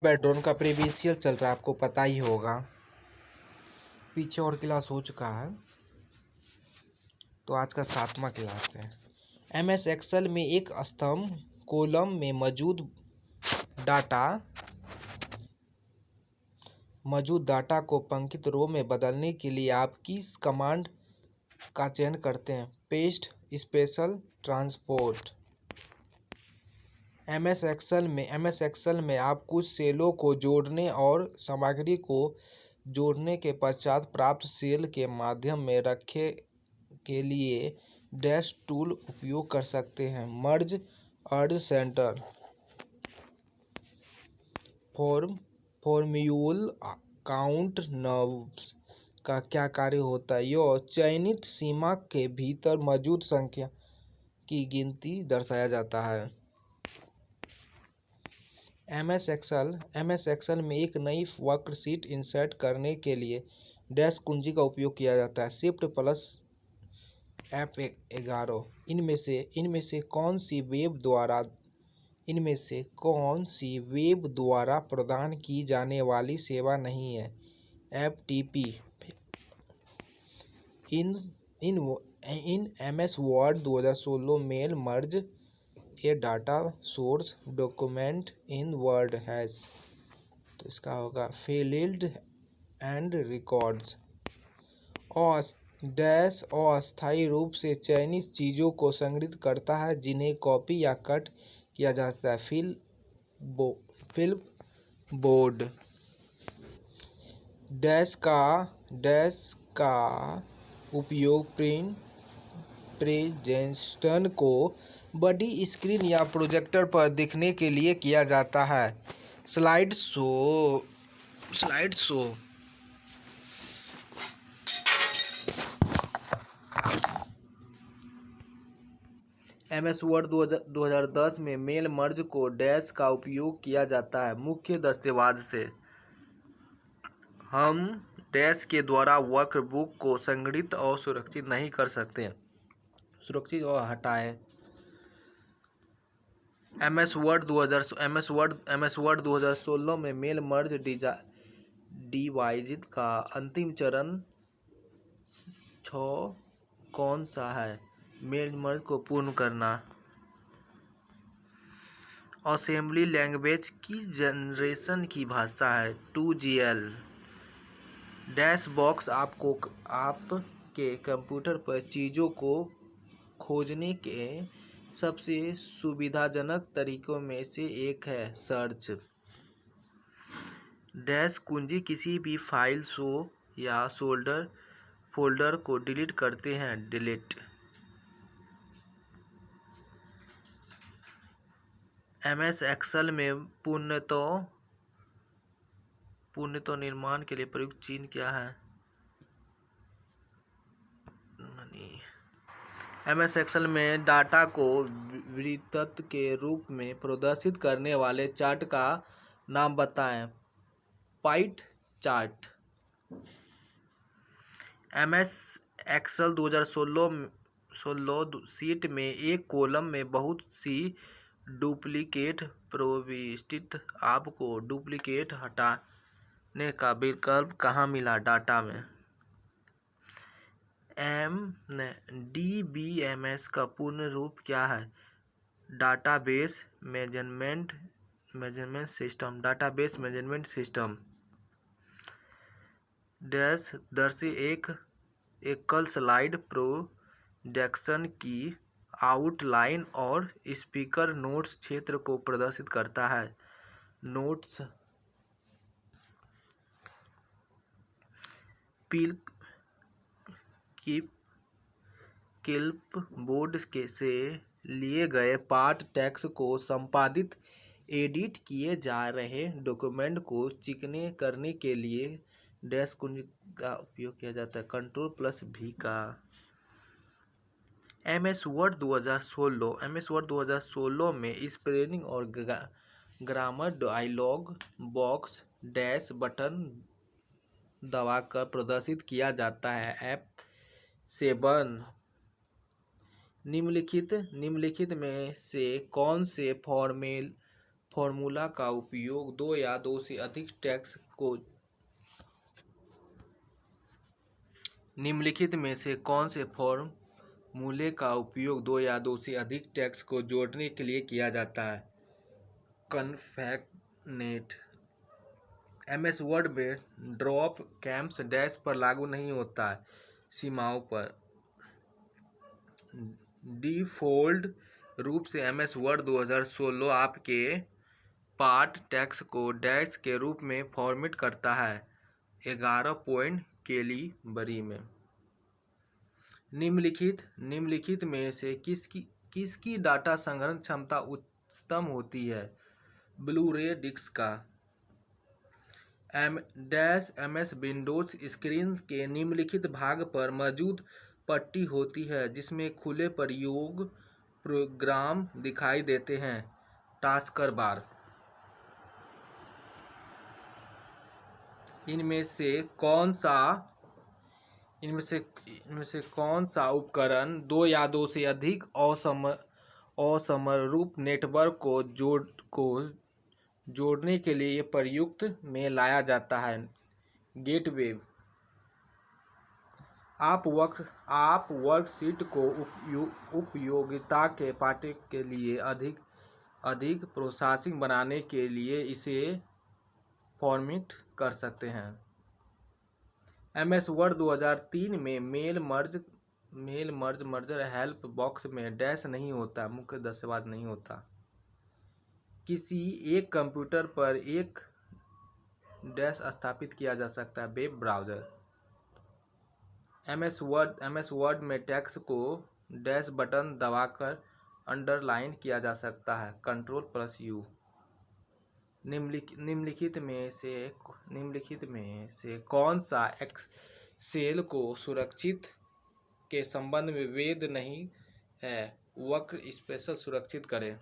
बेड्रोन का previous year चल रहा है, आपको पता ही होगा। पीछे और क्लास हो चुका है, तो आज का 7वां क्लास है। MS एक्सेल में एक स्तंभ कॉलम में मौजूद डाटा को पंक्तित रो में बदलने के लिए आप किस कमांड का चयन करते हैं? Paste special transport. MS excel में आप कुछ सेलों को जोड़ने और सामग्री को जोड़ने के पश्चात प्राप्त सेल के माध्यम में रखने के लिए डैश टूल उपयोग कर सकते हैं। मर्ज अर्ज सेंटर फॉर्म्यूल काउंट नंबर्स का क्या कार्य होता है? यह चयनित सीमा के भीतर मौजूद संख्या की गिनती दर्शाया जाता है। MS एक्सेल में एक नई वर्कशीट इंसर्ट करने के लिए डैश कुंजी का उपयोग किया जाता है। Shift plus F11। इनमें से कौन सी वेब द्वारा प्रदान की जाने वाली सेवा नहीं है? FTP। In MS Word 2016 mail merge a data source document in Word hash, तो इसका होगा फील्ड एंड रिकॉर्ड्स। और डैश अस्थायी रूप से चयनित चीज़ों को संग्रहित करता है जिन्हें कॉपी या कट किया जाता है। Film board. डैश का उपयोग प्रेजेंटेशन को बड़ी स्क्रीन या प्रोजेक्टर पर दिखाने के लिए किया जाता है। Slide show. MS वर्ड 2010 में मेल मर्ज को डैश का उपयोग किया जाता है। मुख्य दस्तावेज से हम डैश के द्वारा वर्कबुक को संगठित और सुरक्षित नहीं कर सकते। सुरक्षित और हटाएं। MS वर्ड 2016 में मेल मर्ज डिवाइस का अंतिम चरण 6 कौन सा है? मेल मर्ज को पूर्ण करना। असेंबली लैंग्वेज किस जनरेशन की भाषा है? 2GL। डैश बॉक्स आपके कंप्यूटर पर चीज़ों को खोजने के सबसे सुविधाजनक तरीकों में से एक है। सर्च। डैश कुंजी किसी भी फाइल या फोल्डर को डिलीट करते हैं। डिलीट। MS एक्सेल में पूर्णतः निर्माण के लिए प्रयुक्त चिह्न क्या है? MS एक्सेल में डाटा को वृत्त के रूप में प्रदर्शित करने वाले चार्ट का नाम बताएं। पाइट चार्ट। MS एक्सेल 2016 शीट में एक कॉलम में बहुत सी डुप्लीकेट प्रविष्टि। आपको डुप्लीकेट हटाने का विकल्प कहाँ मिला? डाटा में। DBMS का पूर्ण रूप क्या है? Database management system. डैश दर्शी एक एकल स्लाइड प्रोजेक्शन की आउटलाइन और स्पीकर नोट्स क्षेत्र को प्रदर्शित करता है। नोट्स क्लिपबोर्ड से लिए गए पाठ टेक्स्ट को संपादित एडिट किए जा रहे डॉक्यूमेंट को चिकने करने के लिए डैश कुंजी का उपयोग किया जाता है। Ctrl+V का। MS वर्ड 2016 में स्पेलिंग और grammar dialogue box dash button दबाकर प्रदर्शित किया जाता है। F7। निम्नलिखित में से कौन से फॉर्मूला का उपयोग दो या दो से अधिक टेक्स्ट को निम्नलिखित में से कौन से फॉर्मूले का उपयोग दो या दो से अधिक टेक्स्ट को जोड़ने के लिए किया जाता है? कॉन्कैटनेट। एमएस वर्ड में ड्रॉप कैप्स डैश पर लागू नहीं होता है, सीमाओं पर। डिफ़ॉल्ट रूप से एमएस वर्ड 2016 आपके पार्ट टेक्स्ट को डैश के रूप में फॉर्मेट करता है 11 पॉइंट कैलिबरी में। निम्नलिखित में से किसकी डाटा संग्रहण क्षमता उच्चतम होती है? ब्लू-रे डिस्क का। एमएस विंडोज स्क्रीन के निम्नलिखित भाग पर मौजूद पट्टी होती है जिसमें खुले प्रयोग प्रोग्राम दिखाई देते हैं। टास्कर बार। इनमें से कौन सा उपकरण दो या दो से अधिक असमरूप नेटवर्क को जोड़ने के लिए प्रयुक्त में लाया जाता है? गेटवे। आप वर्कशीट को उपयोगिता के पाठ्य के लिए अधिक प्रोसेसिंग बनाने के लिए इसे फॉर्मेट कर सकते हैं। एमएस वर्ड 2003 में मेल मर्जर हेल्प बॉक्स में डैश नहीं होता, मुख्य दस्तावेज नहीं होता। किसी एक कंप्यूटर पर एक डैश स्थापित किया जा सकता है, वेब ब्राउज़र। एमएस वर्ड में टेक्स्ट को डैश बटन दबाकर अंडरलाइन किया जा सकता है, Ctrl+U। निम्नलिखित में से कौन सा एक्सेल को सुरक्षित के संबंध में वैध नहीं है? वक्र स्पेशल सुरक्षित करें।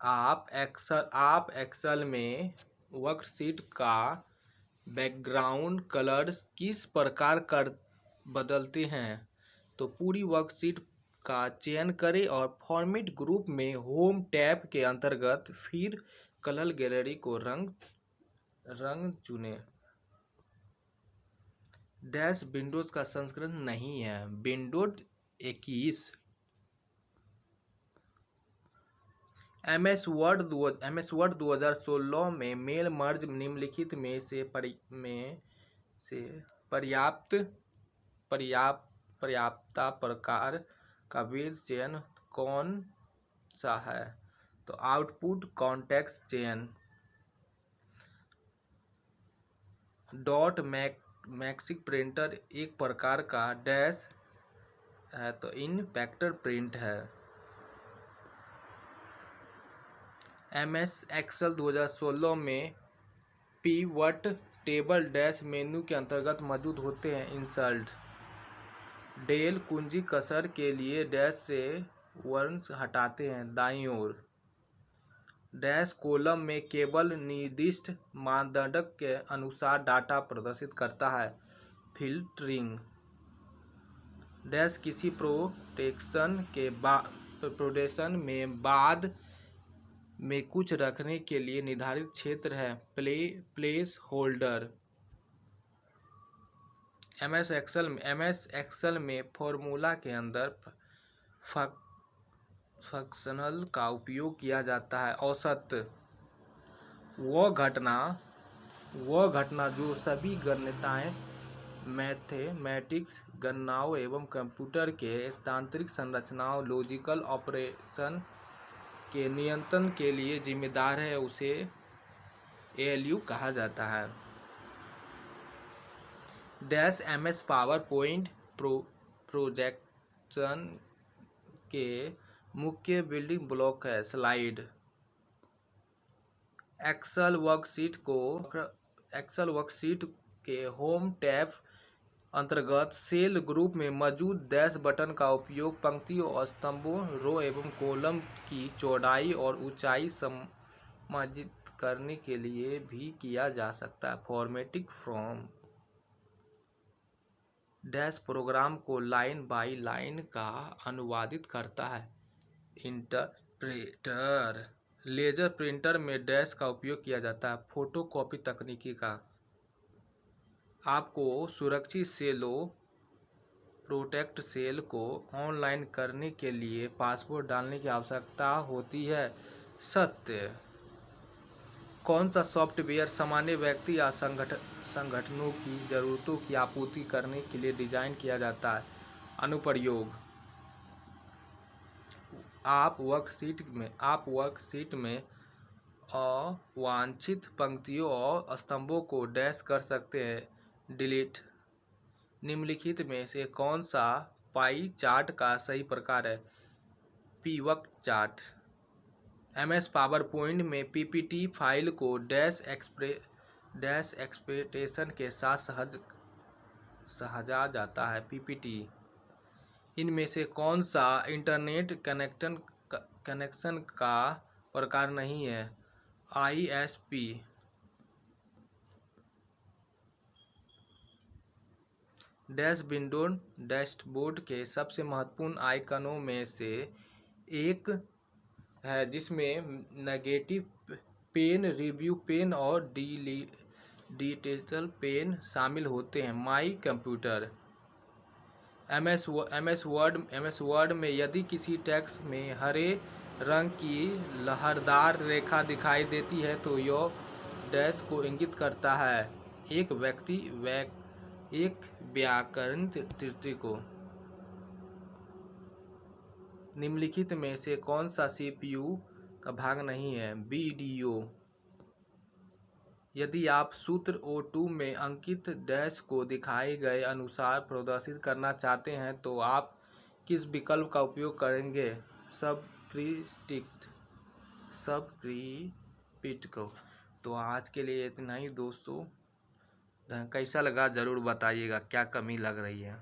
आप एक्सेल में वर्कशीट का बैकग्राउंड कलर किस प्रकार बदलते हैं? तो पूरी वर्कशीट का चयन करें और फॉर्मेट ग्रुप में होम टैब के अंतर्गत फिर कलर गैलरी को रंग चुनें। डैश विंडोज का संस्करण नहीं है, विंडोज 21। एमएस वर्ड 2016 में मेल मर्ज निम्नलिखित में से पर्याप्तता प्रकार का वैध चयन कौन सा है? तो आउटपुट कॉन्टेक्स्ट चयन। डॉट मैक्सिक प्रिंटर एक प्रकार का डैश है, तो इन फैक्टर प्रिंट है। एमएस एक्सेल 2016 में पिवट टेबल डैश मेनू के अंतर्गत मौजूद होते हैं। इंसर्ट। डेल कुंजी कसर के लिए डैश से वर्ण हटाते हैं, दाईं ओर। डैश कॉलम में केवल निर्दिष्ट मानदंड के अनुसार डाटा प्रदर्शित करता है, फिल्टरिंग। डैश किसी प्रोटेक्शन में बाद में कुछ रखने के लिए निर्धारित क्षेत्र है, प्लेस होल्डर। एमएस एक्सेल में फॉर्मूला के अंदर फंक्शनल का उपयोग किया जाता है। औसत वह घटना जो सभी गणितीय मैथमेटिक्स गणनाओं एवं कंप्यूटर के तांत्रिक संरचनाओं लॉजिकल ऑपरेशन के नियंत्रण के लिए जिम्मेदार है, उसे एएलयू कहा जाता है। Dash MS power point projection के मुख्य बिल्डिंग ब्लॉक है। स्लाइड। एक्सेल वर्कशीट के होम टैब अंतर्गत सेल ग्रुप में मौजूद डैश बटन का उपयोग पंक्तियों और स्तंभों, रो एवं कॉलम की चौड़ाई और ऊंचाई समायोजित करने के लिए भी किया जा सकता है। फॉर्मेटिंग फ्रॉम डैश प्रोग्राम को लाइन बाई लाइन का अनुवादित करता है। प्रिंटर। लेजर प्रिंटर में डैश का उपयोग किया जाता है। फोटोकॉपी तकनीकी का आपको सुरक्षित सेलों प्रोटेक्ट सेल को ऑनलाइन करने के लिए पासवर्ड डालने की आवश्यकता होती है। सत्य। कौन सा सॉफ्टवेयर सामान्य व्यक्ति या संगठनों की ज़रूरतों की आपूर्ति करने के लिए डिज़ाइन किया जाता है। अनुप्रयोग। आप वर्कशीट में अवांछित पंक्तियों और स्तंभों को डैश कर सकते हैं। डिलीट। निम्नलिखित में से कौन सा पाई चार्ट का सही प्रकार है। Pivot chart. MS power point में PPT फाइल को डैश एक्सप्रेशन के साथ सजा जाता है। PPT। इनमें से कौन सा इंटरनेट कनेक्शन का प्रकार नहीं है। ISP। डैश विंडो डैशबोर्ड के सबसे महत्वपूर्ण आइकनों में से एक है जिसमें नेगेटिव पेन, रिव्यू पेन और डिटेल पेन शामिल होते हैं। My computer. MS वर्ड में यदि किसी टेक्स्ट में हरे रंग की लहरदार रेखा दिखाई देती है तो यह डैश को इंगित करता है एक व्याकरण त्रुटि को। निम्नलिखित में से कौन सा CPU का भाग नहीं है। BDO। यदि आप सूत्र O2 में अंकित डैश को दिखाए गए अनुसार प्रदर्शित करना चाहते हैं तो आप किस विकल्प का उपयोग करेंगे। सबस्क्रिप्ट को। तो आज के लिए इतना ही दोस्तों। कैसा लगा ज़रूर बताइएगा, क्या कमी लग रही है।